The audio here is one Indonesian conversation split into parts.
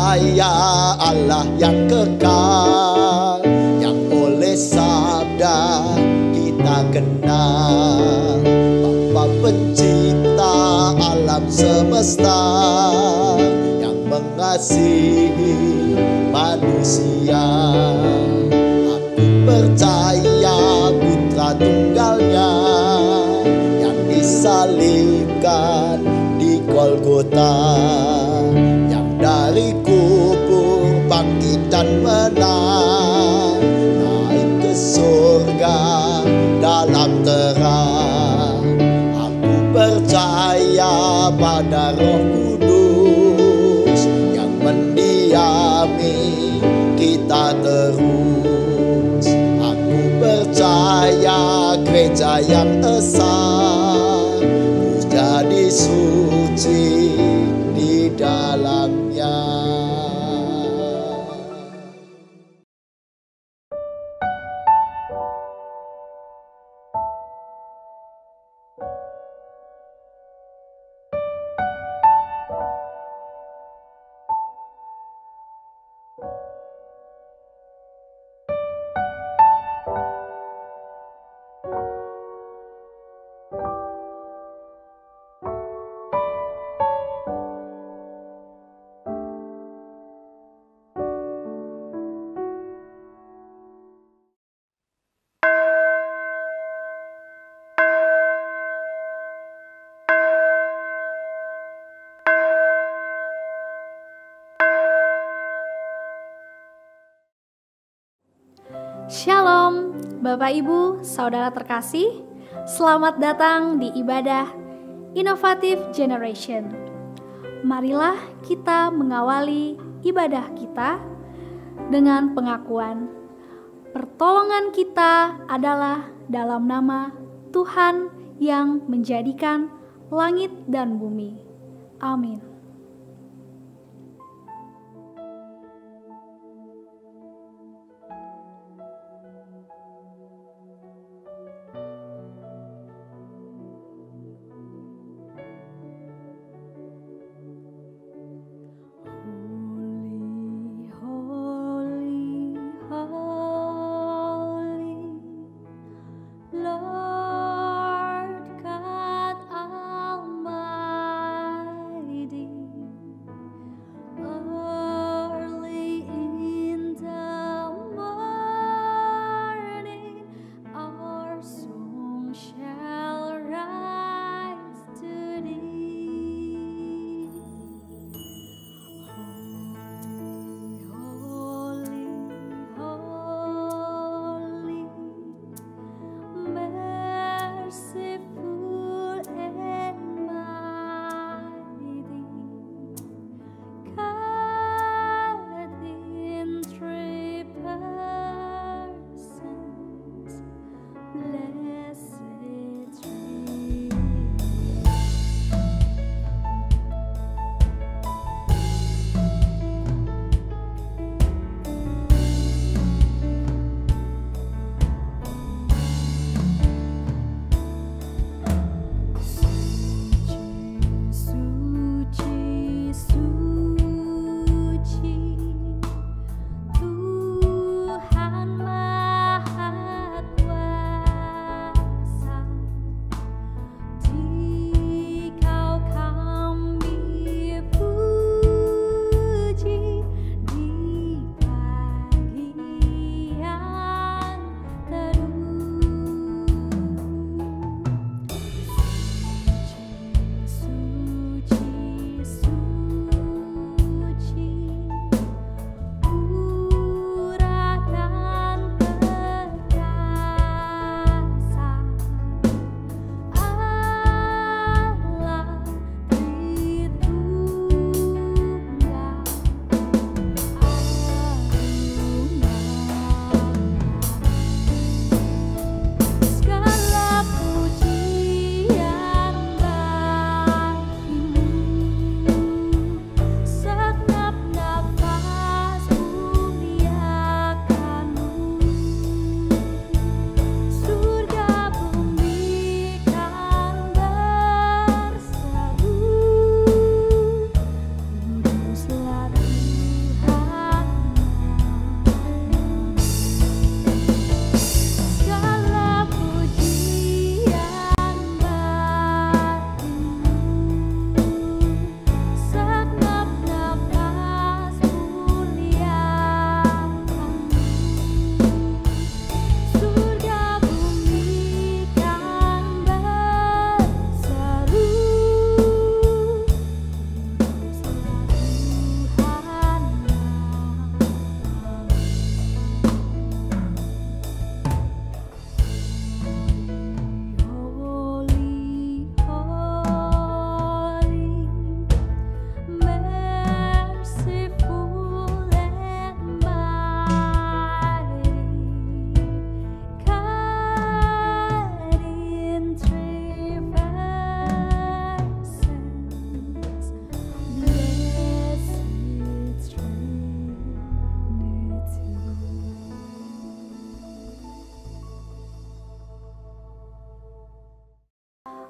percaya Allah yang kekal, yang oleh sabda kita kenal. Bapa pencipta alam semesta, yang mengasihi manusia. Aku percaya putra tunggalnya yang disalibkan di Golgota, yang dari kubur bangkit dan menang, naik ke surga dalam terang. Aku percaya pada Roh Kudus yang mendiami kita terus. Aku percaya gereja yang esa, ku jadi suci di dalamnya. Shalom, Bapak Ibu, Saudara terkasih. Selamat datang di ibadah Innovative Generation. Marilah kita mengawali ibadah kita dengan pengakuan pertolongan kita adalah dalam nama Tuhan yang menjadikan langit dan bumi. Amin. Lord God Almighty.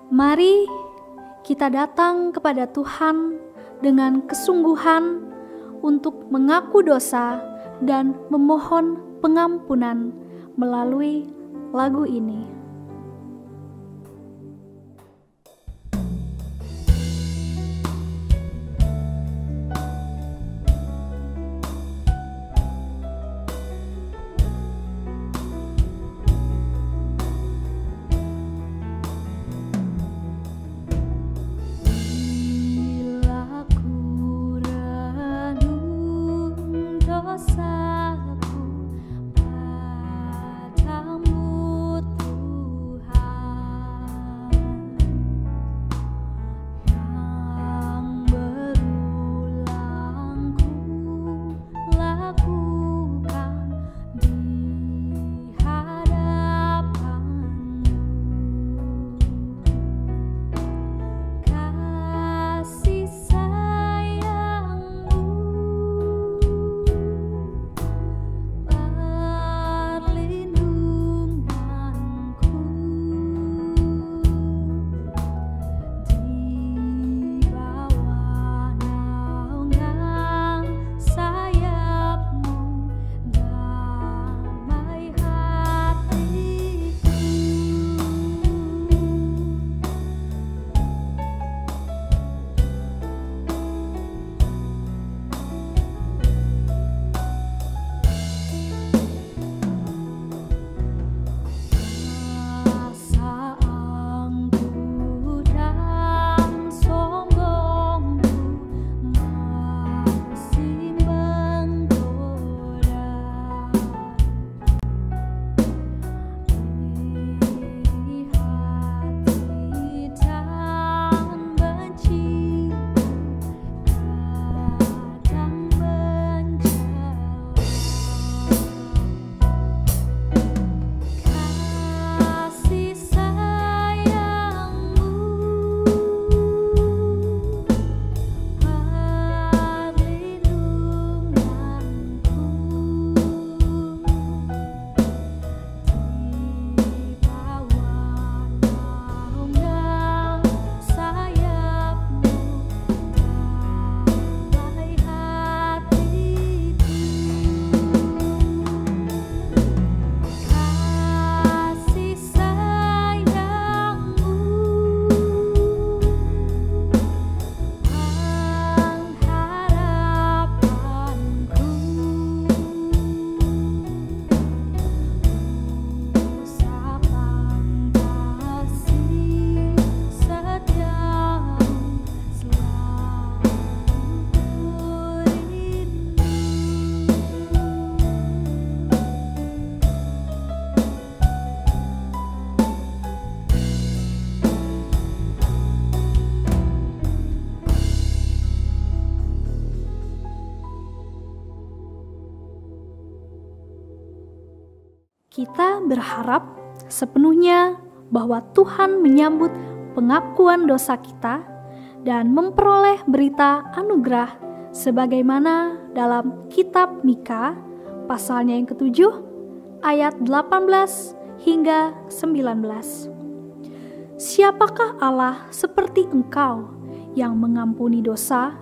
Mari kita datang kepada Tuhan dengan kesungguhan untuk mengaku dosa dan memohon pengampunan melalui lagu ini. Kita berharap sepenuhnya bahwa Tuhan menyambut pengakuan dosa kita dan memperoleh berita anugerah sebagaimana dalam kitab Mika pasalnya yang ke-7 ayat 18 hingga 19. Siapakah Allah seperti Engkau yang mengampuni dosa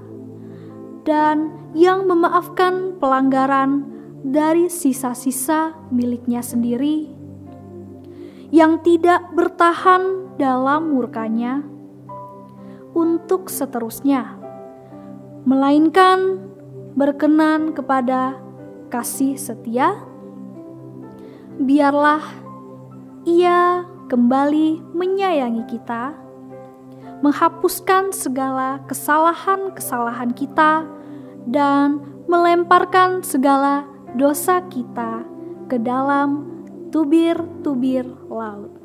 dan yang memaafkan pelanggaran dari sisa-sisa miliknya sendiri, yang tidak bertahan dalam murkanya untuk seterusnya, melainkan berkenan kepada kasih setia? Biarlah Ia kembali menyayangi kita, menghapuskan segala kesalahan-kesalahan kita, dan melemparkan segala dosa kita ke dalam tubir-tubir laut.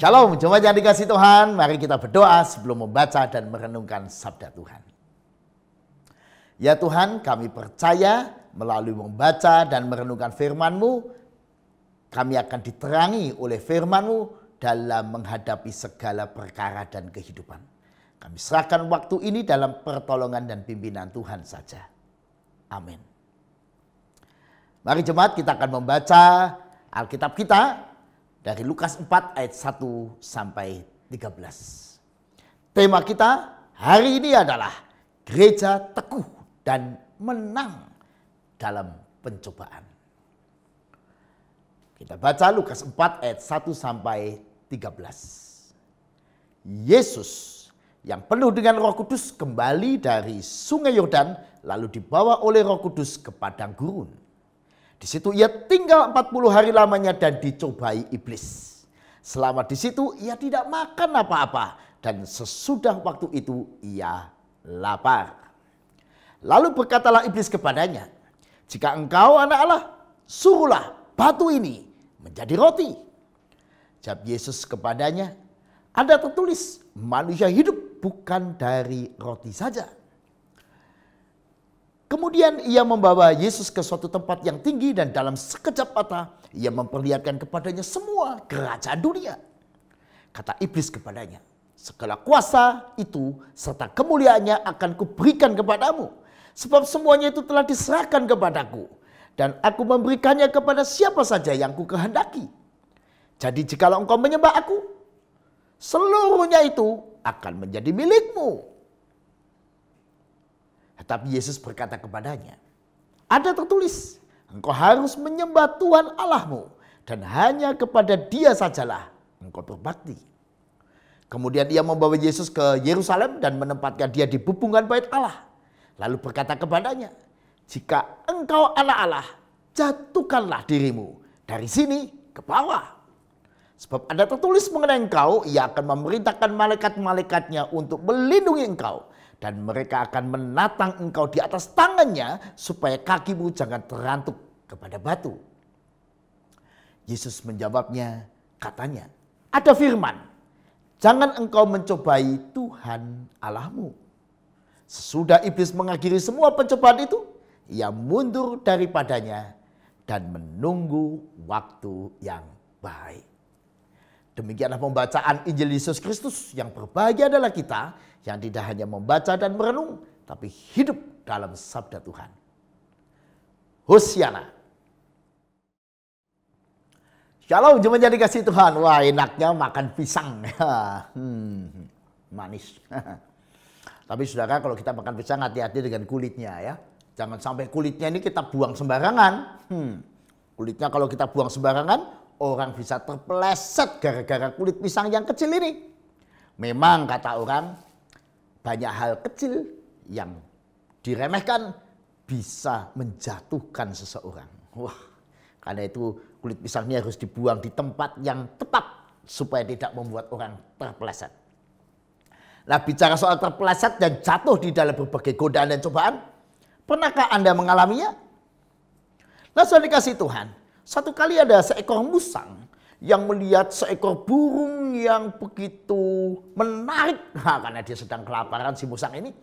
Shalom, jemaat yang dikasih Tuhan, mari kita berdoa sebelum membaca dan merenungkan sabda Tuhan. Ya Tuhan, kami percaya melalui membaca dan merenungkan firman-Mu, kami akan diterangi oleh firman-Mu dalam menghadapi segala perkara dan kehidupan. Kami serahkan waktu ini dalam pertolongan dan pimpinan Tuhan saja. Amin. Mari jemaat, kita akan membaca Alkitab kita dari Lukas 4 ayat 1 sampai 13. Tema kita hari ini adalah gereja teguh dan menang dalam pencobaan. Kita baca Lukas 4 ayat 1 sampai 13. Yesus yang penuh dengan Roh Kudus kembali dari Sungai Yordan lalu dibawa oleh Roh Kudus ke padang gurun. Di situ ia tinggal 40 hari lamanya dan dicobai iblis. Selama di situ ia tidak makan apa-apa dan sesudah waktu itu ia lapar. Lalu berkatalah iblis kepadanya, "Jika engkau anak Allah, suruhlah batu ini menjadi roti." Jawab Yesus kepadanya, "Ada tertulis, manusia hidup bukan dari roti saja." Kemudian ia membawa Yesus ke suatu tempat yang tinggi dan dalam sekejap mata ia memperlihatkan kepadanya semua kerajaan dunia. Kata iblis kepadanya, "Segala kuasa itu serta kemuliaannya akan kuberikan kepadamu. Sebab semuanya itu telah diserahkan kepadaku. Dan aku memberikannya kepada siapa saja yang ku kehendaki. Jadi jikalau engkau menyembah aku, seluruhnya itu akan menjadi milikmu." Tetapi Yesus berkata kepadanya, "Ada tertulis, engkau harus menyembah Tuhan Allahmu dan hanya kepada Dia sajalah engkau berbakti." Kemudian ia membawa Yesus ke Yerusalem dan menempatkan dia di bubungan bait Allah. Lalu berkata kepadanya, "Jika engkau anak Allah, jatuhkanlah dirimu dari sini ke bawah. Sebab ada tertulis mengenai engkau, ia akan memerintahkan malaikat-malaikatnya untuk melindungi engkau. Dan mereka akan menatang engkau di atas tangannya supaya kakimu jangan terantuk kepada batu." Yesus menjawabnya, katanya, "Ada firman, jangan engkau mencobai Tuhan Allahmu." Sesudah iblis mengakhiri semua pencobaan itu, ia mundur daripadanya dan menunggu waktu yang baik. Demikianlah pembacaan Injil Yesus Kristus. Yang berbahagia adalah kita yang tidak hanya membaca dan merenung, tapi hidup dalam sabda Tuhan. Hosiana. Shalom, jemaat yang dikasih Tuhan. Wah, enaknya makan pisang. Manis. Tapi saudara, kalau kita makan pisang hati-hati dengan kulitnya ya. Jangan sampai kulitnya ini kita buang sembarangan. Kulitnya kalau kita buang sembarangan, orang bisa terpeleset gara-gara kulit pisang yang kecil ini. Memang kata orang, banyak hal kecil yang diremehkan bisa menjatuhkan seseorang. Wah, karena itu kulit pisangnya harus dibuang di tempat yang tepat supaya tidak membuat orang terpeleset. Nah, bicara soal terpeleset dan jatuh di dalam berbagai godaan dan cobaan, pernahkah Anda mengalaminya? Nah, sudah dikasih Tuhan, satu kali ada seekor musang yang melihat seekor burung yang begitu menarik. Nah, karena dia sedang kelaparan si musang ini.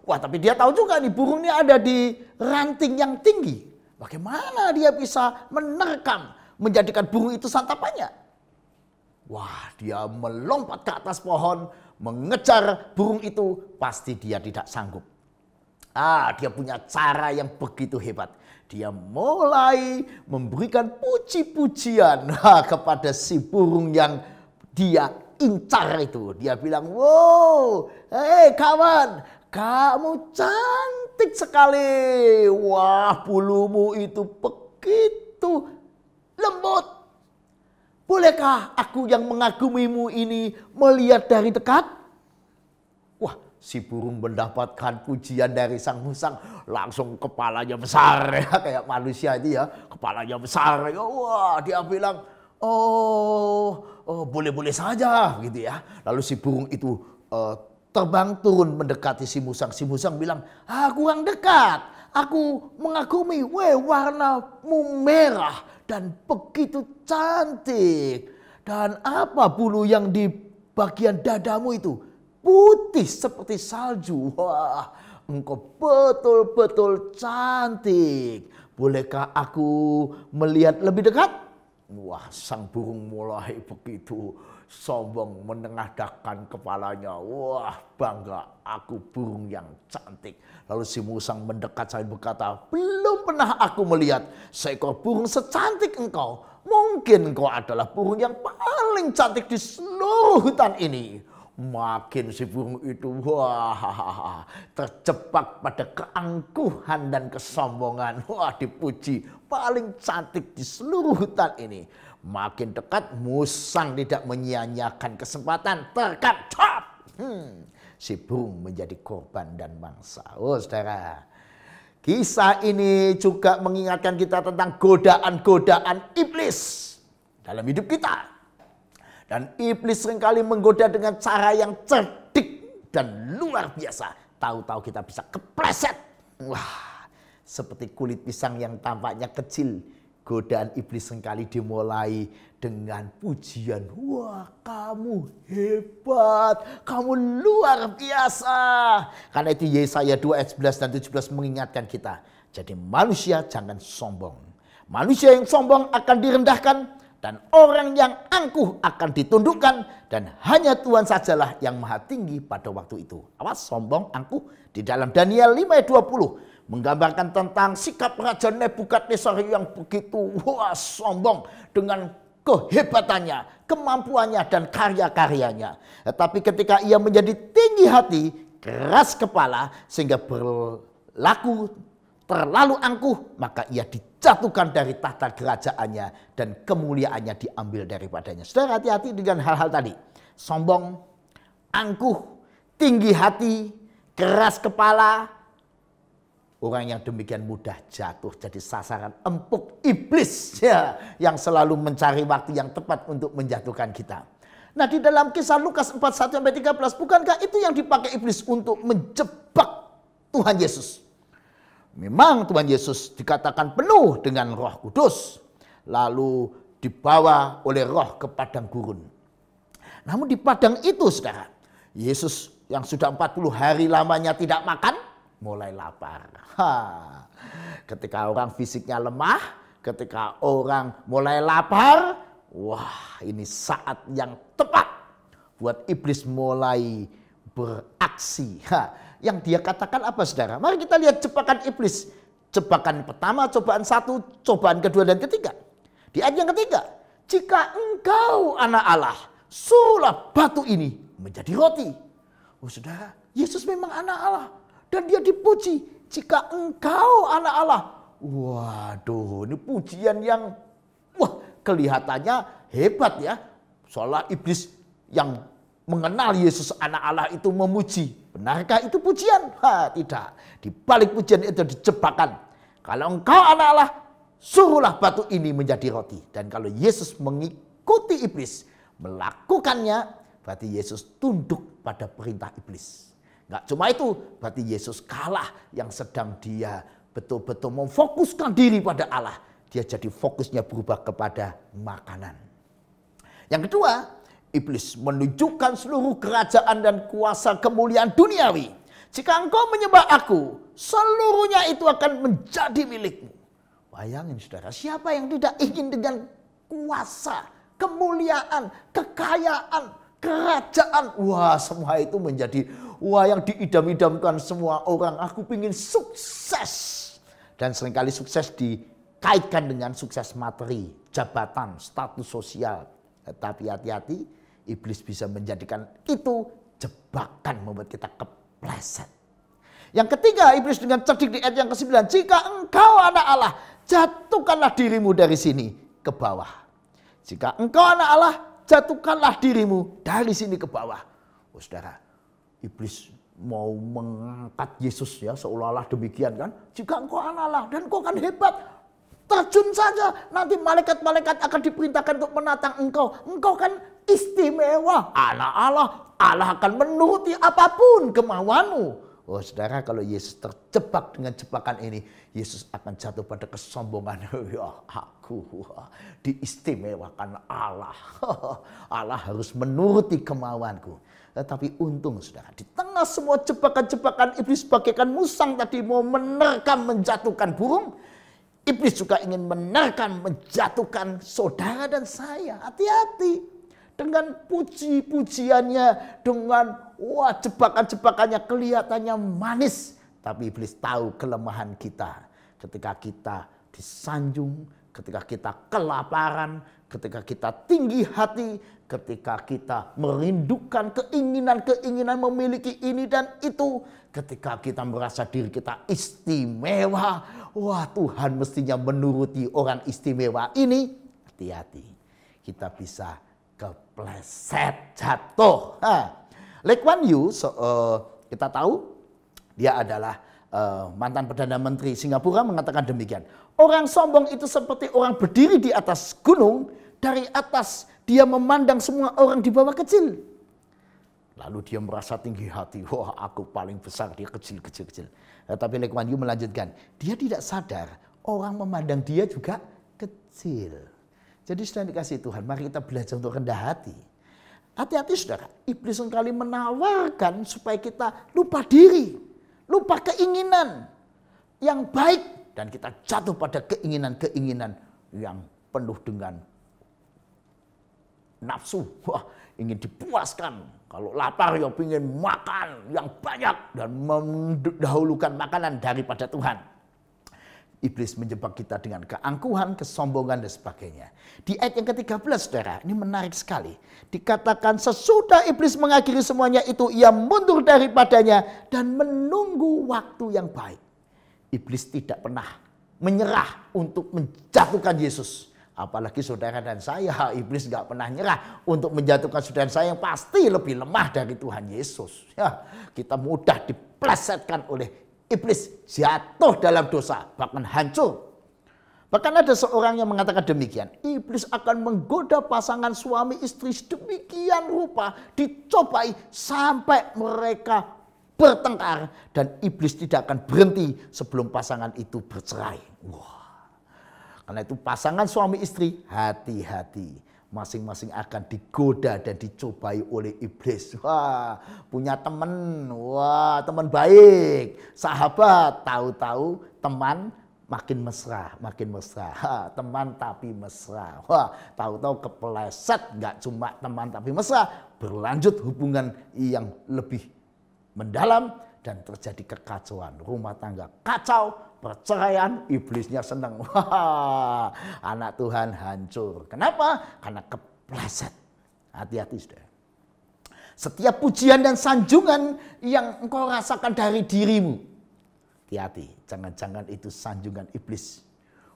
Wah, tapi dia tahu juga nih burung ini ada di ranting yang tinggi. Bagaimana dia bisa menerkam, menjadikan burung itu santapannya? Wah, dia melompat ke atas pohon, mengejar burung itu. Pasti dia tidak sanggup. Dia punya cara yang begitu hebat. Dia mulai memberikan puji-pujian kepada si burung yang dia incar itu. Dia bilang, "Wow, hei kawan, kamu cantik sekali. Wah, bulumu itu begitu lembut. Bolehkah aku yang mengagumimu ini melihat dari dekat?" Wah, si burung mendapatkan pujian dari sang musang, langsung kepalanya besar ya, kayak manusia itu ya, kepalanya besar. Ya, wah, dia bilang, oh boleh-boleh saja gitu ya. Lalu si burung itu terbang turun mendekati si musang. Si musang bilang, kurang dekat, aku mengagumi, warnamu merah dan begitu cantik. Dan apa bulu yang di bagian dadamu itu? Putih seperti salju. Wah, engkau betul-betul cantik. Bolehkah aku melihat lebih dekat? Wah, sang burung mulai begitu sombong menengadahkan kepalanya. Wah, bangga, aku burung yang cantik. Lalu si musang mendekat sambil berkata, belum pernah aku melihat seekor burung secantik engkau. Mungkin engkau adalah burung yang paling cantik di seluruh hutan ini. Makin si burung itu wah, terjebak pada keangkuhan dan kesombongan. Wah, dipuji paling cantik di seluruh hutan ini. Makin dekat, musang tidak menyia-nyiakan kesempatan, terkacau. Si burung menjadi korban dan mangsa. Oh saudara, kisah ini juga mengingatkan kita tentang godaan-godaan iblis dalam hidup kita. Dan iblis seringkali menggoda dengan cara yang cerdik dan luar biasa. Tahu-tahu kita bisa kepleset. Wah, seperti kulit pisang yang tampaknya kecil. Godaan iblis seringkali dimulai dengan pujian. Wah, kamu hebat, kamu luar biasa. Karena itu Yesaya 2 ayat 11 dan 17 mengingatkan kita. Jadi manusia jangan sombong. Manusia yang sombong akan direndahkan. Dan orang yang angkuh akan ditundukkan. Dan hanya Tuhan sajalah yang maha tinggi pada waktu itu. Awas, sombong, angkuh. Di dalam Daniel 5 ayat 20. Menggambarkan tentang sikap Raja Nebukadnezar yang begitu sombong. Dengan kehebatannya, kemampuannya, dan karya-karyanya. Tetapi ketika ia menjadi tinggi hati, keras kepala, sehingga berlaku terlalu angkuh, maka ia dijatuhkan dari tahta kerajaannya dan kemuliaannya diambil daripadanya. Saudara, hati-hati dengan hal-hal tadi. Sombong, angkuh, tinggi hati, keras kepala. Orang yang demikian mudah jatuh jadi sasaran empuk iblis ya, yang selalu mencari waktu yang tepat untuk menjatuhkan kita. Nah, di dalam kisah Lukas 41-13, bukankah itu yang dipakai iblis untuk menjebak Tuhan Yesus? Memang Tuhan Yesus dikatakan penuh dengan Roh Kudus, lalu dibawa oleh Roh ke padang gurun. Namun di padang itu, saudara, Yesus yang sudah 40 hari lamanya tidak makan, mulai lapar. Ketika orang fisiknya lemah, ketika orang mulai lapar, wah, ini saat yang tepat buat iblis mulai beraksi. Yang dia katakan apa, saudara? Mari kita lihat jebakan iblis. Jebakan pertama, cobaan 1, cobaan kedua dan ketiga. Di ayat yang ketiga, jika engkau anak Allah, suruhlah batu ini menjadi roti. Oh saudara, Yesus memang anak Allah. Dan dia dipuji, jika engkau anak Allah. Waduh, ini pujian yang kelihatannya hebat ya. Soalnya iblis yang mengenal Yesus anak Allah itu memuji. Benarkah itu pujian? Tidak. Di balik pujian itu dijebakan. Kalau engkau anak Allah, suruhlah batu ini menjadi roti. Dan kalau Yesus mengikuti iblis, melakukannya, berarti Yesus tunduk pada perintah iblis. Nggak cuma itu, berarti Yesus kalah yang sedang dia betul-betul memfokuskan diri pada Allah. Dia jadi fokusnya berubah kepada makanan. Yang kedua, iblis menunjukkan seluruh kerajaan dan kuasa kemuliaan duniawi. Jika engkau menyembah aku, seluruhnya itu akan menjadi milikmu. Bayangin saudara, siapa yang tidak ingin dengan kuasa, kemuliaan, kekayaan, kerajaan. Wah, semua itu menjadi yang diidam-idamkan semua orang. Aku ingin sukses. Dan seringkali sukses dikaitkan dengan sukses materi, jabatan, status sosial. Tetapi hati-hati, iblis bisa menjadikan itu jebakan, membuat kita kepleset. Yang ketiga, iblis dengan cerdik di ayat yang ke-9. Jika engkau anak Allah, jatuhkanlah dirimu dari sini ke bawah. Jika engkau anak Allah, jatuhkanlah dirimu dari sini ke bawah. Oh saudara, iblis mau mengangkat Yesus ya, seolah-olah demikian kan. Jika engkau anak Allah dan engkau kan hebat, terjun saja. Nanti malaikat-malaikat akan diperintahkan untuk menatang engkau. Engkau kan istimewa, anak Allah. Allah akan menuruti apapun kemauanmu. Oh saudara, kalau Yesus terjebak dengan jebakan ini, Yesus akan jatuh pada kesombongan. Ya aku diistimewakan Allah. Allah harus menuruti kemauanku. Tetapi untung saudara, di tengah semua jebakan-jebakan iblis bagaikan musang tadi mau menerkam menjatuhkan burung, iblis juga ingin menerkam menjatuhkan saudara dan saya. Hati-hati. Dengan puji-pujiannya, dengan jebakan-jebakannya kelihatannya manis. Tapi iblis tahu kelemahan kita. Ketika kita disanjung, ketika kita kelaparan, ketika kita tinggi hati, ketika kita merindukan keinginan-keinginan memiliki ini dan itu. Ketika kita merasa diri kita istimewa. Wah, Tuhan mestinya menuruti orang istimewa ini. Hati-hati, kita bisa kepleset, jatuh. Lee Kuan Yew, kita tahu dia adalah mantan Perdana Menteri Singapura, mengatakan demikian. Orang sombong itu seperti orang berdiri di atas gunung, dari atas dia memandang semua orang di bawah kecil. Lalu dia merasa tinggi hati, wah aku paling besar, dia kecil. Tapi Lee Kuan Yew melanjutkan, dia tidak sadar orang memandang dia juga kecil. Jadi saudara dikasih Tuhan, mari kita belajar untuk rendah hati. Hati-hati saudara, iblis seringkali menawarkan supaya kita lupa diri, lupa keinginan yang baik. Dan kita jatuh pada keinginan-keinginan yang penuh dengan nafsu. Wah, ingin dipuaskan. Kalau lapar ya ingin makan yang banyak dan mendahulukan makanan daripada Tuhan. Iblis menjebak kita dengan keangkuhan, kesombongan, dan sebagainya. Di ayat yang ke-13, saudara, ini menarik sekali. Dikatakan sesudah iblis mengakhiri semuanya itu, ia mundur daripadanya dan menunggu waktu yang baik. Iblis tidak pernah menyerah untuk menjatuhkan Yesus. Apalagi saudara dan saya, iblis gak pernah nyerah untuk menjatuhkan saudara saya yang pasti lebih lemah dari Tuhan Yesus. Ya, kita mudah diplesetkan oleh iblis, jatuh dalam dosa, bahkan hancur. Bahkan ada seorang yang mengatakan demikian, iblis akan menggoda pasangan suami istri sedemikian rupa, dicobai sampai mereka bertengkar, dan iblis tidak akan berhenti sebelum pasangan itu bercerai. Wah, karena itu pasangan suami istri, hati-hati. Masing-masing akan digoda dan dicobai oleh iblis. Wah, punya teman, teman baik, sahabat, tahu-tahu teman makin mesra. Teman tapi mesra. Wah, tahu-tahu kepleset, nggak cuma teman tapi mesra, berlanjut hubungan yang lebih mendalam dan terjadi kekacauan. Rumah tangga kacau, perceraian, iblisnya senang. Wah, anak Tuhan hancur. Kenapa? Karena kepleset. Hati-hati saudara. Setiap pujian dan sanjungan yang engkau rasakan dari dirimu, hati-hati, jangan-jangan itu sanjungan iblis.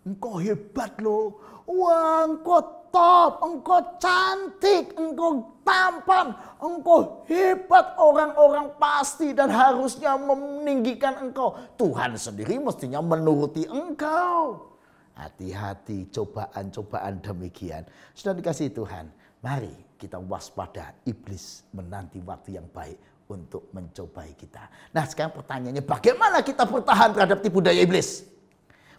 Engkau hebat loh, wah engkau top, engkau cantik, engkau tampan, engkau hebat, orang-orang pasti dan harusnya meninggikan engkau. Tuhan sendiri mestinya menuruti engkau. Hati-hati cobaan-cobaan demikian. Sudah dikasih Tuhan, mari kita waspada, iblis menanti waktu yang baik untuk mencobai kita. Nah sekarang pertanyaannya, bagaimana kita bertahan terhadap tipu daya iblis?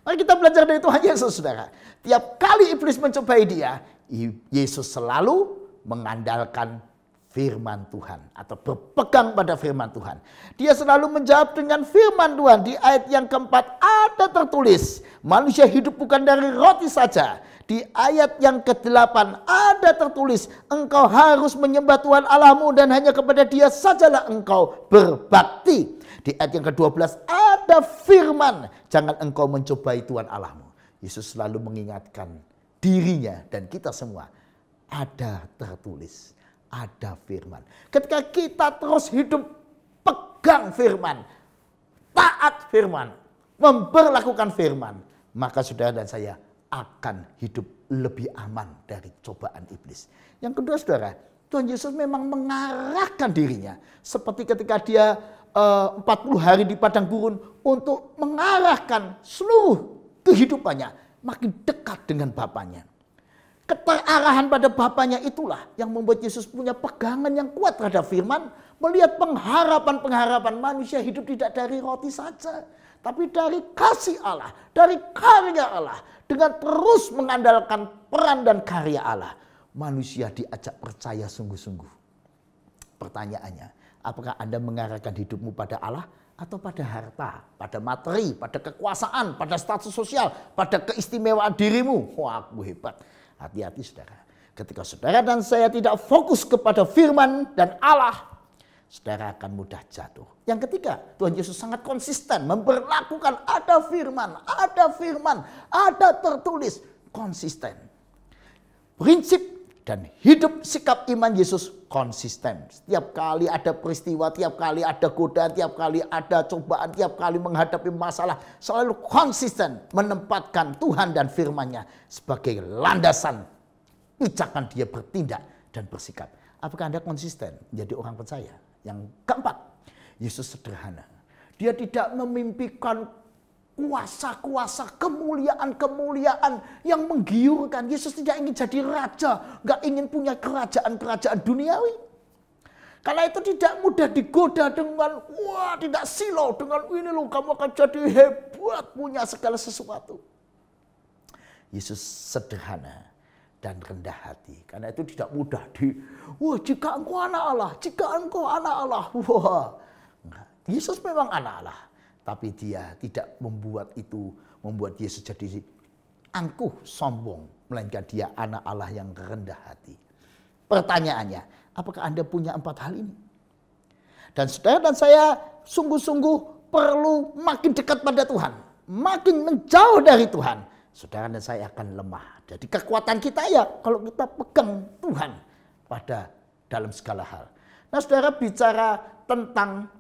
Mari kita belajar dari Tuhan Yesus, saudara. Tiap kali iblis mencobai dia, Yesus selalu mengandalkan firman Tuhan atau berpegang pada firman Tuhan. Dia selalu menjawab dengan firman Tuhan. Di ayat yang keempat ada tertulis, manusia hidup bukan dari roti saja. Di ayat yang ke-8 ada tertulis, engkau harus menyembah Tuhan Allahmu dan hanya kepada Dia sajalah engkau berbakti. Di ayat yang ke-12 ada firman, jangan engkau mencobai Tuhan Allahmu. Yesus selalu mengingatkan dirinya dan kita semua, ada tertulis, ada firman. Ketika kita terus hidup pegang firman, taat firman, memperlakukan firman, maka saudara dan saya akan hidup lebih aman dari cobaan iblis. Yang kedua saudara, Tuhan Yesus memang mengarahkan dirinya. Seperti ketika dia 40 hari di padang gurun untuk mengarahkan seluruh kehidupannya makin dekat dengan Bapaknya. Keterarahan pada Bapaknya itulah yang membuat Yesus punya pegangan yang kuat terhadap firman. Melihat pengharapan-pengharapan manusia hidup tidak dari roti saja, tapi dari kasih Allah, dari karya Allah. Dengan terus mengandalkan peran dan karya Allah, manusia diajak percaya sungguh-sungguh. Pertanyaannya, apakah Anda mengarahkan hidupmu pada Allah atau pada harta, pada materi, pada kekuasaan, pada status sosial, pada keistimewaan dirimu? Wah, aku hebat. Hati-hati saudara. Ketika saudara dan saya tidak fokus kepada firman dan Allah, saudara akan mudah jatuh. Yang ketiga, Tuhan Yesus sangat konsisten memperlakukan ada firman, ada tertulis, konsisten. Prinsip dan hidup sikap iman Yesus konsisten. Setiap kali ada peristiwa, tiap kali ada godaan, tiap kali ada cobaan, tiap kali menghadapi masalah, selalu konsisten menempatkan Tuhan dan firman-Nya sebagai landasan pijakan dia bertindak dan bersikap. Apakah Anda konsisten menjadi orang percaya? Yang keempat, Yesus sederhana. Dia tidak memimpikan kuasa-kuasa, kemuliaan-kemuliaan yang menggiurkan. Yesus tidak ingin jadi raja, gak ingin punya kerajaan-kerajaan duniawi. Karena itu tidak mudah digoda dengan, wah tidak silau dengan ini loh, kamu akan jadi hebat, punya segala sesuatu. Yesus sederhana dan rendah hati. Karena itu tidak mudah wah jika engkau anak Allah, jika engkau anak Allah. Wah, Yesus memang anak Allah. Tapi dia tidak membuat Yesus jadi angkuh, sombong. Melainkan dia anak Allah yang rendah hati. Pertanyaannya, apakah Anda punya 4 hal ini? Dan saudara dan saya sungguh-sungguh perlu makin dekat pada Tuhan. Makin menjauh dari Tuhan. Saudara dan saya akan lemah. Jadi kekuatan kita ya kalau kita pegang Tuhan pada dalam segala hal. Nah saudara, bicara tentang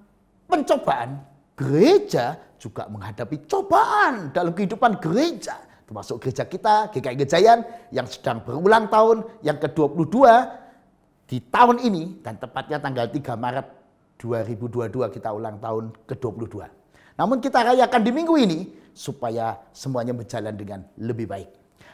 pencobaan, gereja juga menghadapi cobaan dalam kehidupan gereja. Termasuk gereja kita, GKI Gejayan yang sedang berulang tahun yang ke-22 di tahun ini. Dan tepatnya tanggal 3 Maret 2022 kita ulang tahun ke-22. Namun kita rayakan di minggu ini supaya semuanya berjalan dengan lebih baik.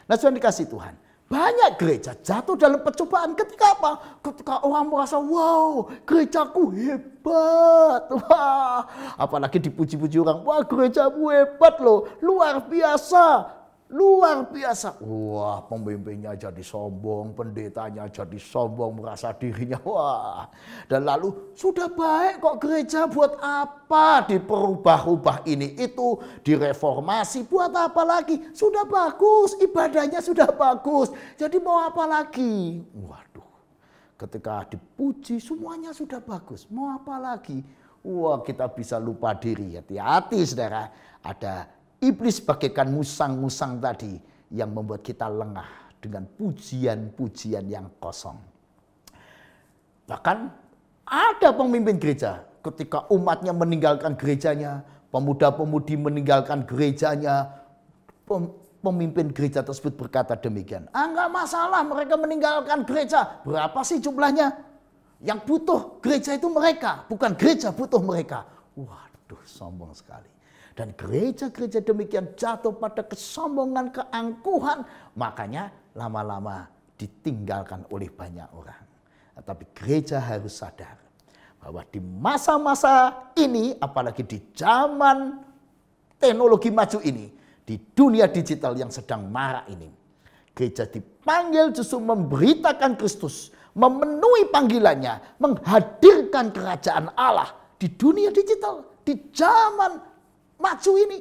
Nah sudah dikasih Tuhan. Banyak gereja jatuh dalam percobaan ketika apa? Ketika orang merasa, wow, gerejaku hebat. Wah, apalagi dipuji-puji orang, wah gerejamu hebat loh, luar biasa. Luar biasa. Wah, pemimpinnya jadi sombong, pendetanya jadi sombong, merasa dirinya wah. Dan lalu sudah baik kok gereja, buat apa diperubah-ubah ini itu, direformasi, buat apa lagi? Sudah bagus, ibadahnya sudah bagus. Jadi mau apa lagi? Waduh. Ketika dipuji semuanya sudah bagus. Mau apa lagi? Wah, kita bisa lupa diri. Hati-hati saudara. Ada iblis bagaikan musang-musang tadi yang membuat kita lengah dengan pujian-pujian yang kosong. Bahkan ada pemimpin gereja ketika umatnya meninggalkan gerejanya, pemuda-pemudi meninggalkan gerejanya, pemimpin gereja tersebut berkata demikian. Enggak masalah mereka meninggalkan gereja. Berapa sih jumlahnya? Yang butuh gereja itu mereka, bukan gereja butuh mereka. Waduh, sombong sekali. Dan gereja-gereja demikian jatuh pada kesombongan, keangkuhan. Makanya lama-lama ditinggalkan oleh banyak orang. Tapi gereja harus sadar bahwa di masa-masa ini, apalagi di zaman teknologi maju ini, di dunia digital yang sedang marak ini, gereja dipanggil justru memberitakan Kristus, memenuhi panggilannya, menghadirkan kerajaan Allah di dunia digital, di zaman maju ini,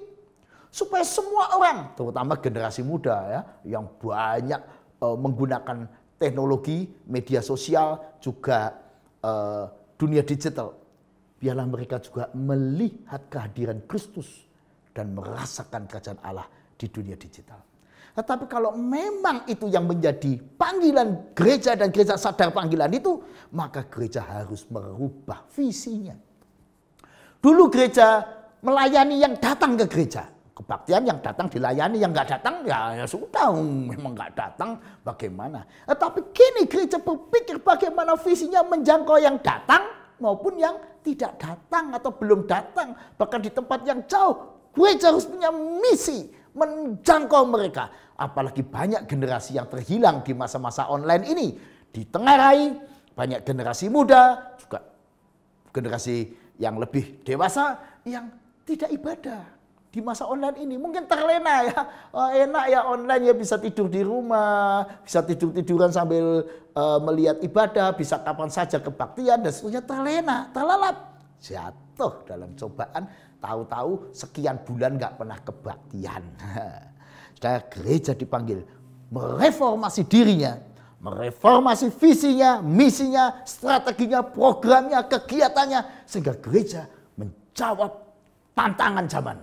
supaya semua orang, terutama generasi muda ya, yang banyak menggunakan teknologi, media sosial, juga dunia digital, biarlah mereka juga melihat kehadiran Kristus dan merasakan kerajaan Allah di dunia digital. Tetapi kalau memang itu yang menjadi panggilan gereja dan gereja sadar panggilan itu, maka gereja harus merubah visinya. Dulu gereja melayani yang datang ke gereja. Kebaktian yang datang dilayani, yang nggak datang ya sudah, memang nggak datang bagaimana. Tapi kini gereja berpikir bagaimana visinya menjangkau yang datang maupun yang tidak datang atau belum datang. Bahkan di tempat yang jauh, gereja harus punya misi menjangkau mereka. Apalagi banyak generasi yang terhilang di masa-masa online ini. Ditengarai banyak generasi muda, juga generasi yang lebih dewasa yang tidak ibadah di masa online ini. Mungkin terlena ya, enak ya online ya, bisa tidur di rumah, bisa tidur-tiduran sambil melihat ibadah, bisa kapan saja kebaktian dan seterusnya. Terlena, terlalap, jatuh dalam cobaan, tahu-tahu sekian bulan nggak pernah kebaktian. Saudara, gereja dipanggil mereformasi dirinya, mereformasi visinya, misinya, strateginya, programnya, kegiatannya, sehingga gereja menjawab tantangan zaman.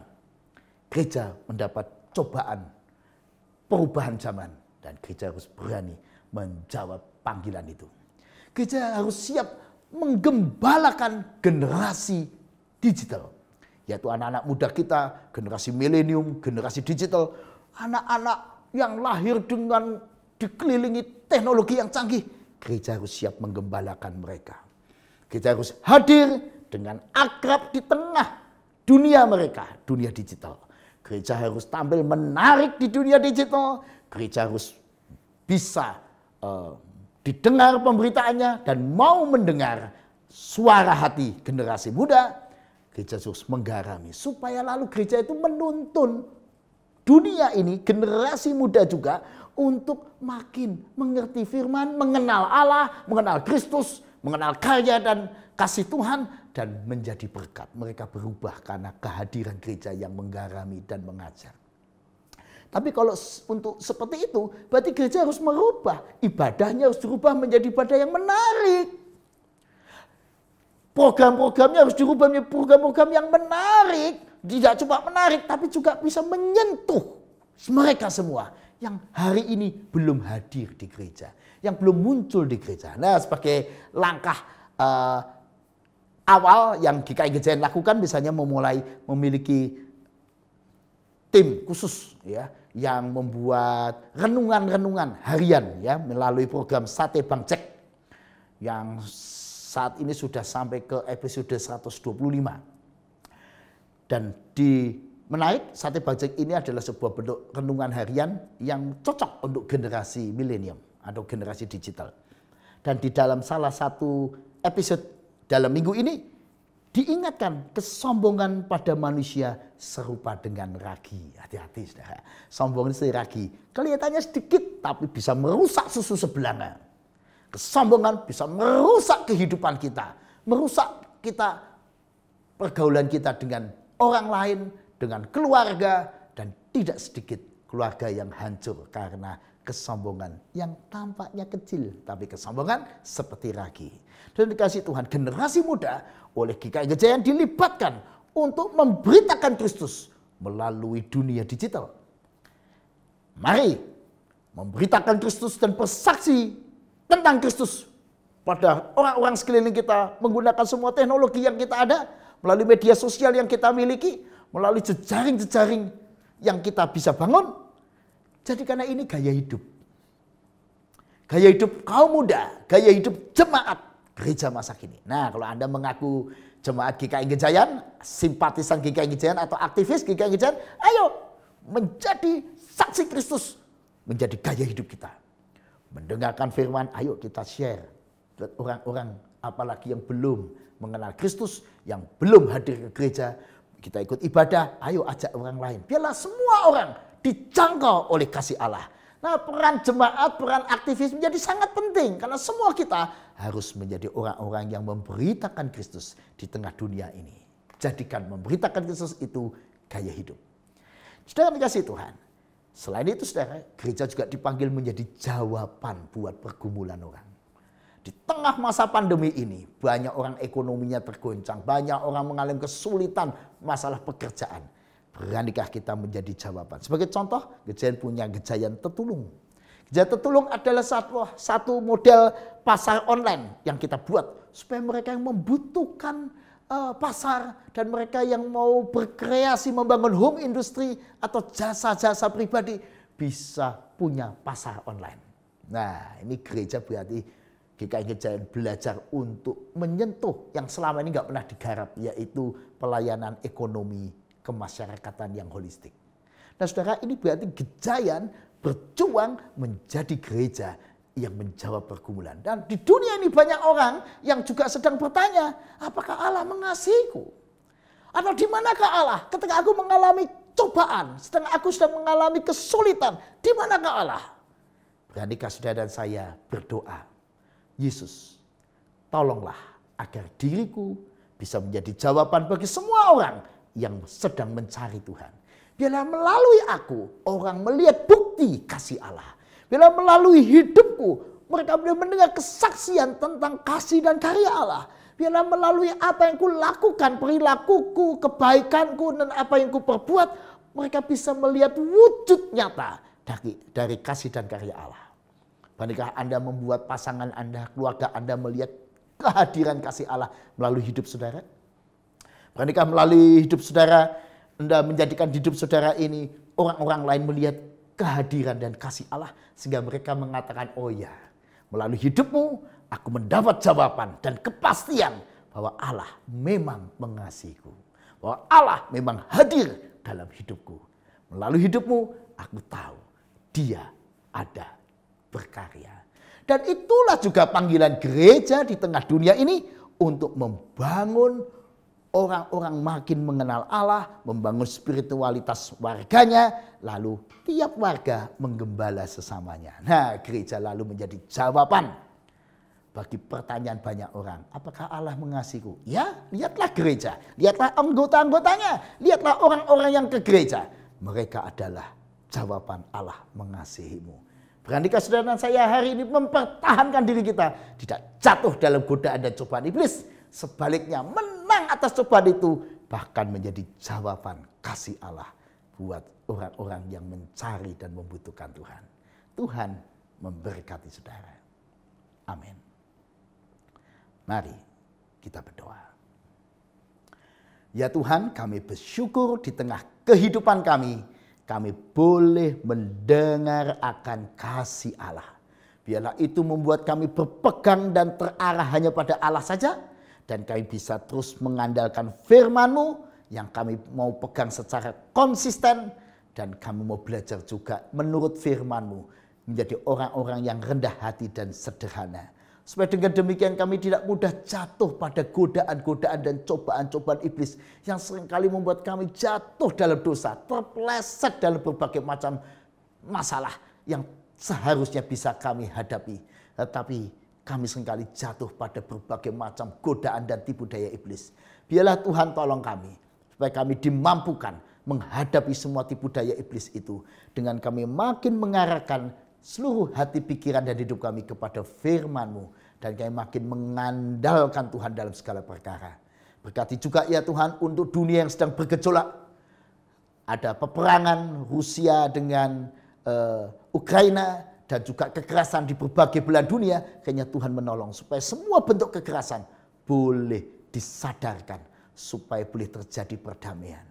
Gereja mendapat cobaan perubahan zaman dan gereja harus berani menjawab panggilan itu. Gereja harus siap menggembalakan generasi digital, yaitu anak-anak muda kita, generasi milenium, generasi digital, anak-anak yang lahir dengan dikelilingi teknologi yang canggih. Gereja harus siap menggembalakan mereka. Gereja harus hadir dengan akrab di tengah dunia mereka, dunia digital. Gereja harus tampil menarik di dunia digital. Gereja harus bisa didengar pemberitaannya dan mau mendengar suara hati generasi muda. Gereja harus menggarami supaya lalu gereja itu menuntun dunia ini, generasi muda juga, untuk makin mengerti firman, mengenal Allah, mengenal Kristus, mengenal karya dan kasih Tuhan, dan menjadi berkat. Mereka berubah karena kehadiran gereja yang menggarami dan mengajar. Tapi kalau untuk seperti itu, berarti gereja harus merubah. Ibadahnya harus dirubah menjadi ibadah yang menarik. Program-programnya harus dirubah menjadi program-program yang menarik. Tidak cuma menarik, tapi juga bisa menyentuh mereka semua yang hari ini belum hadir di gereja, yang belum muncul di gereja. Nah, sebagai langkah awal yang GKI Gejayan lakukan, misalnya memiliki tim khusus ya, yang membuat renungan-renungan harian ya melalui program Sate Bang Cek yang saat ini sudah sampai ke episode 125. Dan menarik, Sate Bang Cek ini adalah sebuah bentuk renungan harian yang cocok untuk generasi milenium atau generasi digital. Dan di dalam salah satu episode dalam minggu ini diingatkan kesombongan pada manusia serupa dengan ragi. Hati-hati saudara, sombong itu ragi. Kelihatannya sedikit tapi bisa merusak susu sebelanga. Kesombongan bisa merusak kehidupan kita, merusak kita, pergaulan kita dengan orang lain, dengan keluarga, dan tidak sedikit keluarga yang hancur karena kesombongan yang tampaknya kecil, tapi kesombongan seperti ragi. Dan dikasih Tuhan, generasi muda oleh GKI Gejayan dilibatkan untuk memberitakan Kristus melalui dunia digital. Mari memberitakan Kristus dan bersaksi tentang Kristus pada orang-orang sekeliling kita menggunakan semua teknologi yang kita ada, melalui media sosial yang kita miliki, melalui jejaring-jejaring yang kita bisa bangun. Jadi karena ini gaya hidup. Gaya hidup kaum muda, gaya hidup jemaat gereja masa kini. Nah, kalau Anda mengaku jemaat GKI Gejayan, simpatisan GKI Gejayan atau aktivis GKI Gejayan, ayo menjadi saksi Kristus, menjadi gaya hidup kita. Mendengarkan firman, ayo kita share buat orang-orang apalagi yang belum mengenal Kristus, yang belum hadir ke gereja. Kita ikut ibadah, ayo ajak orang lain. Biarlah semua orang dijangkau oleh kasih Allah. Nah, peran jemaat, peran aktivis menjadi sangat penting. Karena semua kita harus menjadi orang-orang yang memberitakan Kristus di tengah dunia ini. Jadikan memberitakan Kristus itu gaya hidup. Saudara dikasih Tuhan. Selain itu saudara, gereja juga dipanggil menjadi jawaban buat pergumulan orang. Di tengah masa pandemi ini, banyak orang ekonominya tergoncang, banyak orang mengalami kesulitan masalah pekerjaan. Beranikah kita menjadi jawaban? Sebagai contoh, Gejayan punya Gejayan Tetulung. Gejayan Tetulung adalah satu model pasar online yang kita buat supaya mereka yang membutuhkan pasar dan mereka yang mau berkreasi membangun home industry atau jasa-jasa pribadi bisa punya pasar online. Nah, ini gereja berarti GKI Gejayan belajar untuk menyentuh yang selama ini nggak pernah digarap, yaitu pelayanan ekonomi kemasyarakatan yang holistik. Nah saudara, ini berarti Gejayan berjuang menjadi gereja yang menjawab pergumulan. Dan di dunia ini banyak orang yang juga sedang bertanya, apakah Allah mengasihiku? Atau di manakah Allah ketika aku mengalami cobaan, sedang aku sedang mengalami kesulitan, di manakah Allah? Beranikah saudara dan saya berdoa, Yesus, tolonglah agar diriku bisa menjadi jawaban bagi semua orang yang sedang mencari Tuhan. Biarlah melalui aku orang melihat bukti kasih Allah. Biarlah melalui hidupku mereka boleh mendengar kesaksian tentang kasih dan karya Allah. Biarlah melalui apa yang ku lakukan, perilakuku, kebaikanku, dan apa yang ku perbuat, mereka bisa melihat wujud nyata dari kasih dan karya Allah. Bandingkah Anda membuat pasangan Anda, keluarga Anda melihat kehadiran kasih Allah melalui hidup saudara? Bandingkah melalui hidup saudara, Anda menjadikan hidup saudara ini orang-orang lain melihat kehadiran dan kasih Allah sehingga mereka mengatakan, oh ya, melalui hidupmu aku mendapat jawaban dan kepastian bahwa Allah memang mengasihiku, bahwa Allah memang hadir dalam hidupku. Melalui hidupmu aku tahu Dia ada berkarya. Dan itulah juga panggilan gereja di tengah dunia ini untuk membangun orang-orang makin mengenal Allah, membangun spiritualitas warganya, lalu tiap warga menggembala sesamanya. Nah, gereja lalu menjadi jawaban bagi pertanyaan banyak orang. Apakah Allah mengasihiku? Ya, lihatlah gereja, lihatlah anggota-anggotanya, lihatlah orang-orang yang ke gereja. Mereka adalah jawaban Allah mengasihimu. Berandikah saudara dan saya hari ini mempertahankan diri kita tidak jatuh dalam godaan dan cobaan iblis. Sebaliknya menang atas cobaan itu, bahkan menjadi jawaban kasih Allah buat orang-orang yang mencari dan membutuhkan Tuhan. Tuhan memberkati saudara. Amin. Mari kita berdoa. Ya Tuhan, kami bersyukur di tengah kehidupan kami boleh mendengar akan kasih Allah. Biarlah itu membuat kami berpegang dan terarah hanya pada Allah saja. Dan kami bisa terus mengandalkan firman-Mu yang kami mau pegang secara konsisten. Dan kami mau belajar juga menurut firman-Mu menjadi orang-orang yang rendah hati dan sederhana. Supaya dengan demikian kami tidak mudah jatuh pada godaan-godaan dan cobaan-cobaan iblis yang seringkali membuat kami jatuh dalam dosa, terpeleset dalam berbagai macam masalah yang seharusnya bisa kami hadapi. Tetapi kami seringkali jatuh pada berbagai macam godaan dan tipu daya iblis. Biarlah Tuhan tolong kami supaya kami dimampukan menghadapi semua tipu daya iblis itu dengan kami makin mengarahkan seluruh hati, pikiran, dan hidup kami kepada firman-Mu. Dan kami makin mengandalkan Tuhan dalam segala perkara. Berkati juga ya Tuhan untuk dunia yang sedang bergejolak. Ada peperangan Rusia dengan Ukraina. Dan juga kekerasan di berbagai belahan dunia. Kayaknya Tuhan menolong supaya semua bentuk kekerasan boleh disadarkan. Supaya boleh terjadi perdamaian.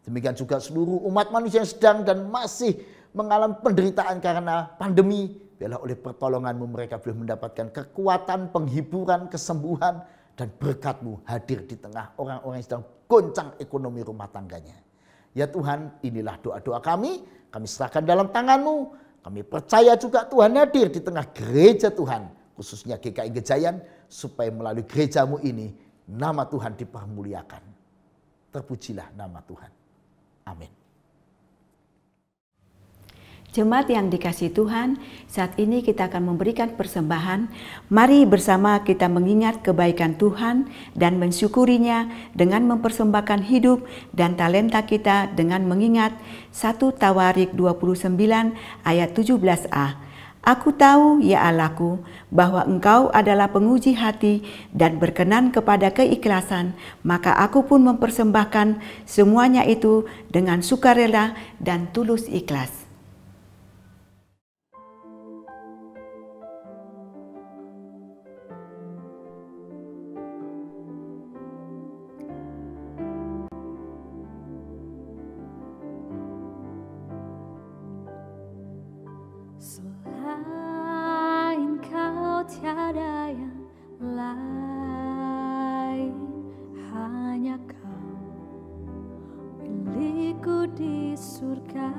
Demikian juga seluruh umat manusia yang sedang dan masih mengalami penderitaan karena pandemi. Biarlah oleh pertolongan-Mu mereka boleh mendapatkan kekuatan, penghiburan, kesembuhan. Dan berkat-Mu hadir di tengah orang-orang yang sedang goncang ekonomi rumah tangganya. Ya Tuhan, inilah doa-doa kami. Kami serahkan dalam tangan-Mu. Kami percaya juga Tuhan hadir di tengah gereja Tuhan. Khususnya GKI Gejayan. Supaya melalui gereja-Mu ini nama Tuhan dipermuliakan. Terpujilah nama Tuhan. Amin. Jemaat yang dikasihi Tuhan, saat ini kita akan memberikan persembahan. Mari bersama kita mengingat kebaikan Tuhan dan mensyukurinya dengan mempersembahkan hidup dan talenta kita dengan mengingat 1 Tawarik 29 ayat 17a. Aku tahu ya Allahku bahwa Engkau adalah penguji hati dan berkenan kepada keikhlasan, maka aku pun mempersembahkan semuanya itu dengan sukarela dan tulus ikhlas. Selain Kau tiada yang lain, hanya Kau milikku di surga.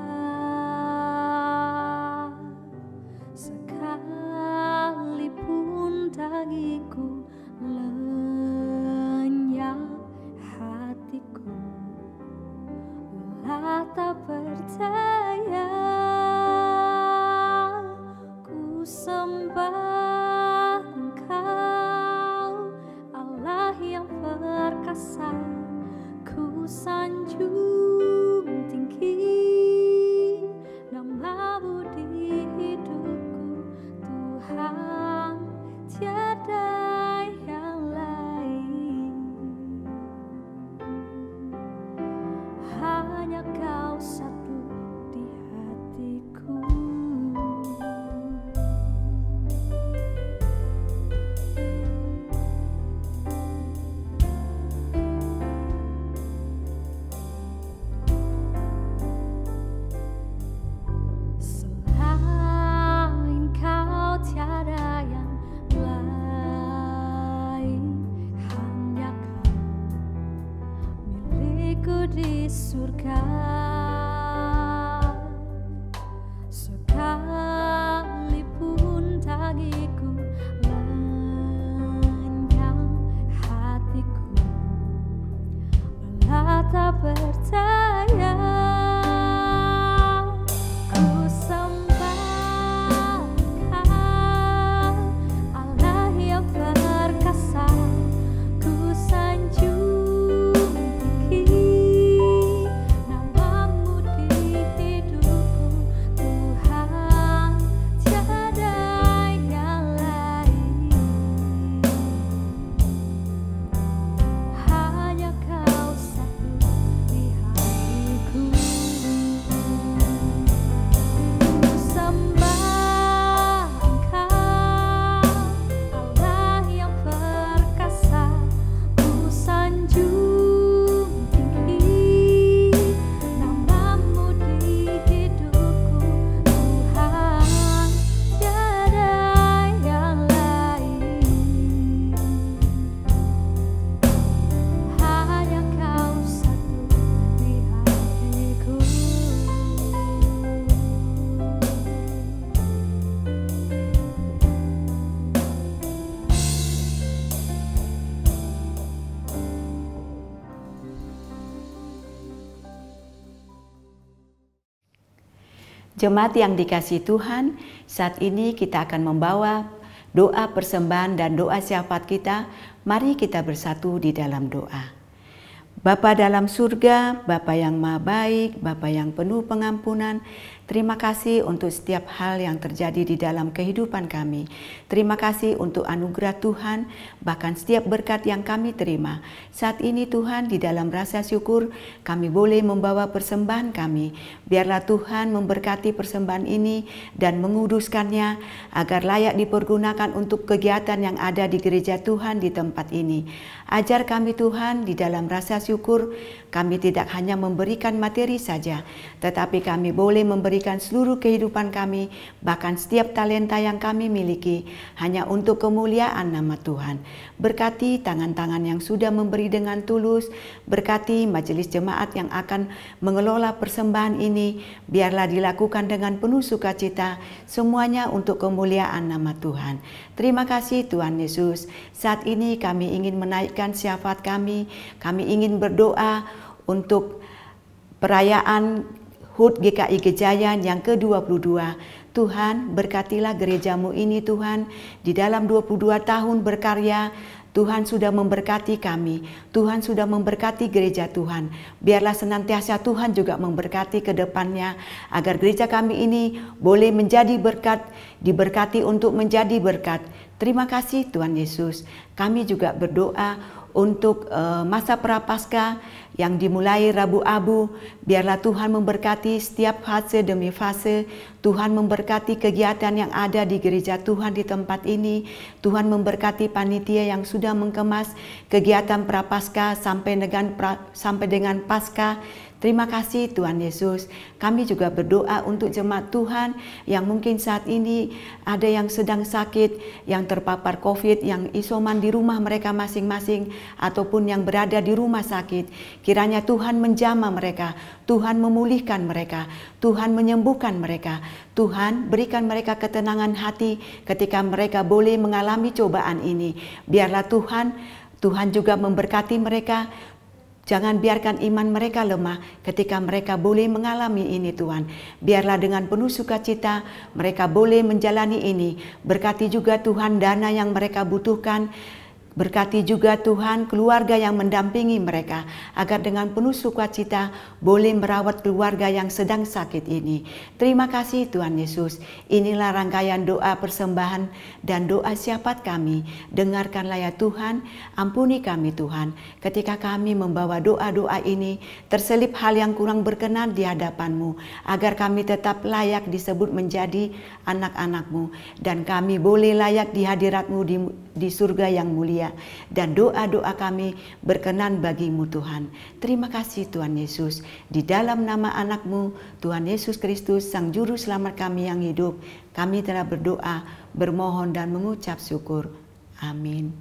bagiku, lenyap hatiku, lelah tak percaya. Ku sembah Engkau, Allah yang perkasa. Ku sanjung tinggi nama-Mu di hidupku, Tuhan, tiada yang lain. Hanya Kau satu di hatiku. Selain Kau tiada yang lain, hanya Kau milikku di surga. Sekalipun dagiku, lenyap hatiku, lelah tak percaya. Ku sembah Engkau, Allah yang perkasa. Ku sanjung tinggi nama-Mu di hidupku, Tuhan, tiada yang lain. Hanya Kau satu di hatiku. Ku sembah Engkau, Allah yang perkasa. Ku sanjung tinggi nama-Mu di hidupku, Tuhan, tiada yang lain. Hanya Kau satu di hatiku. Jemaat yang dikasihi Tuhan, saat ini kita akan membawa doa persembahan dan doa syafaat kita. Mari kita bersatu di dalam doa. Bapa dalam surga, Bapa yang maha baik, Bapa yang penuh pengampunan, terima kasih untuk setiap hal yang terjadi di dalam kehidupan kami. Terima kasih untuk anugerah Tuhan, bahkan setiap berkat yang kami terima. Saat ini Tuhan, di dalam rasa syukur kami boleh membawa persembahan kami. Biarlah Tuhan memberkati persembahan ini dan menguduskannya agar layak dipergunakan untuk kegiatan yang ada di gereja Tuhan di tempat ini. Ajar kami Tuhan, di dalam rasa syukur kami tidak hanya memberikan materi saja, tetapi kami boleh memberikan seluruh kehidupan kami, bahkan setiap talenta yang kami miliki, hanya untuk kemuliaan nama Tuhan. Berkati tangan-tangan yang sudah memberi dengan tulus, berkati majelis jemaat yang akan mengelola persembahan ini, biarlah dilakukan dengan penuh sukacita, semuanya untuk kemuliaan nama Tuhan. Terima kasih Tuhan Yesus. Saat ini kami ingin menaikkan syafaat kami ingin berdoa untuk perayaan HUT GKI Gejayan yang ke-22. Tuhan, berkatilah gerejamu ini Tuhan, di dalam 22 tahun berkarya, Tuhan sudah memberkati kami, Tuhan sudah memberkati gereja Tuhan. Biarlah senantiasa Tuhan juga memberkati ke depannya, agar gereja kami ini boleh menjadi berkat, diberkati untuk menjadi berkat. Terima kasih Tuhan Yesus. Kami juga berdoa untuk masa Prapaskah yang dimulai Rabu Abu. Biarlah Tuhan memberkati setiap fase demi fase. Tuhan memberkati kegiatan yang ada di gereja Tuhan di tempat ini. Tuhan memberkati panitia yang sudah mengemas kegiatan Prapaskah sampai dengan Paskah. Terima kasih Tuhan Yesus. Kami juga berdoa untuk jemaat Tuhan yang mungkin saat ini ada yang sedang sakit, yang terpapar COVID, yang isoman di rumah mereka masing-masing, ataupun yang berada di rumah sakit. Kiranya Tuhan menjamah mereka, Tuhan memulihkan mereka, Tuhan menyembuhkan mereka. Tuhan berikan mereka ketenangan hati ketika mereka boleh mengalami cobaan ini. Biarlah Tuhan juga memberkati mereka. Jangan biarkan iman mereka lemah ketika mereka boleh mengalami ini Tuhan. Biarlah dengan penuh sukacita mereka boleh menjalani ini. Berkati juga Tuhan dana yang mereka butuhkan. Berkati juga Tuhan keluarga yang mendampingi mereka agar dengan penuh sukacita boleh merawat keluarga yang sedang sakit ini. Terima kasih Tuhan Yesus. Inilah rangkaian doa persembahan dan doa syafaat kami. Dengarkanlah ya Tuhan, ampuni kami Tuhan. Ketika kami membawa doa-doa ini, terselip hal yang kurang berkenan di hadapan-Mu, agar kami tetap layak disebut menjadi anak-anak-Mu, dan kami boleh layak di hadirat-Mu di surga yang mulia. Dan doa-doa kami berkenan bagi-Mu Tuhan. Terima kasih Tuhan Yesus. Di dalam nama anak-Mu, Tuhan Yesus Kristus, Sang Juru Selamat kami yang hidup, kami telah berdoa, bermohon dan mengucap syukur. Amin.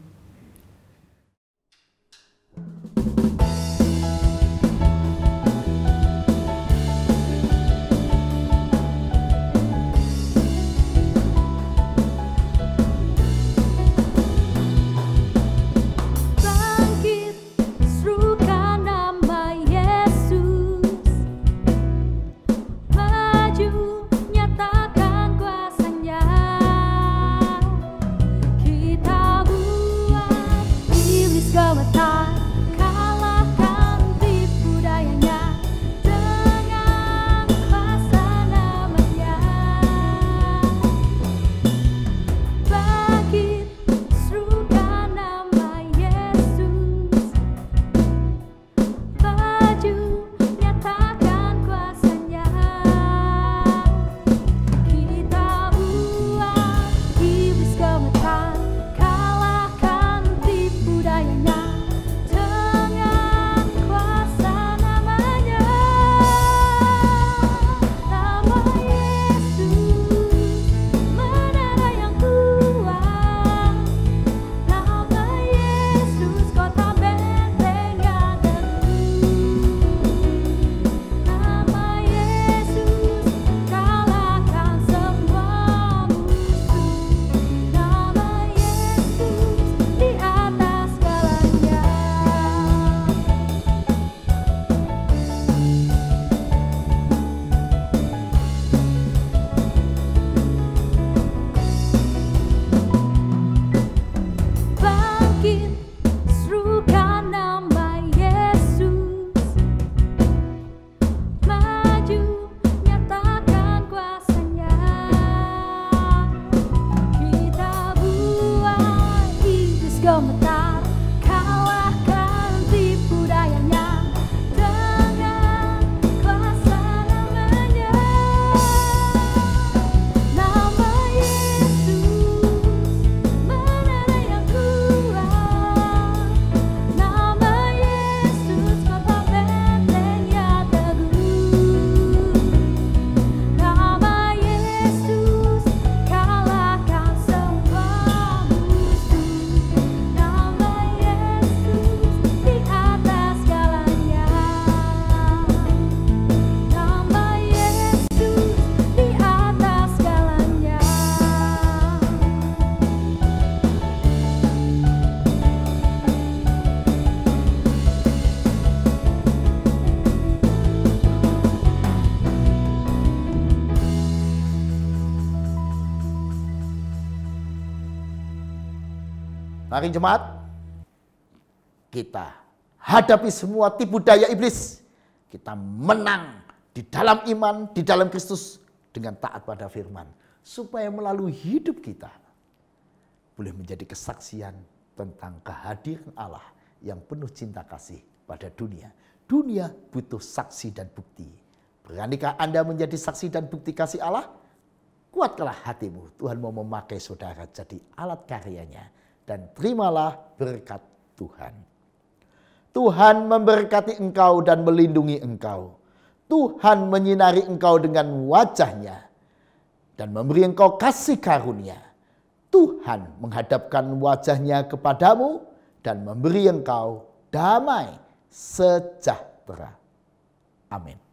Mari jemaat, kita hadapi semua tipu daya iblis. Kita menang di dalam iman, di dalam Kristus dengan taat pada firman. Supaya melalui hidup kita boleh menjadi kesaksian tentang kehadiran Allah yang penuh cinta kasih pada dunia. Dunia butuh saksi dan bukti. Beranikah Anda menjadi saksi dan bukti kasih Allah? Kuatkanlah hatimu, Tuhan mau memakai saudara jadi alat karyanya. Dan terimalah berkat Tuhan. Tuhan memberkati engkau dan melindungi engkau. Tuhan menyinari engkau dengan wajah-Nya dan memberi engkau kasih karunia. Tuhan menghadapkan wajah-Nya kepadamu dan memberi engkau damai sejahtera. Amin.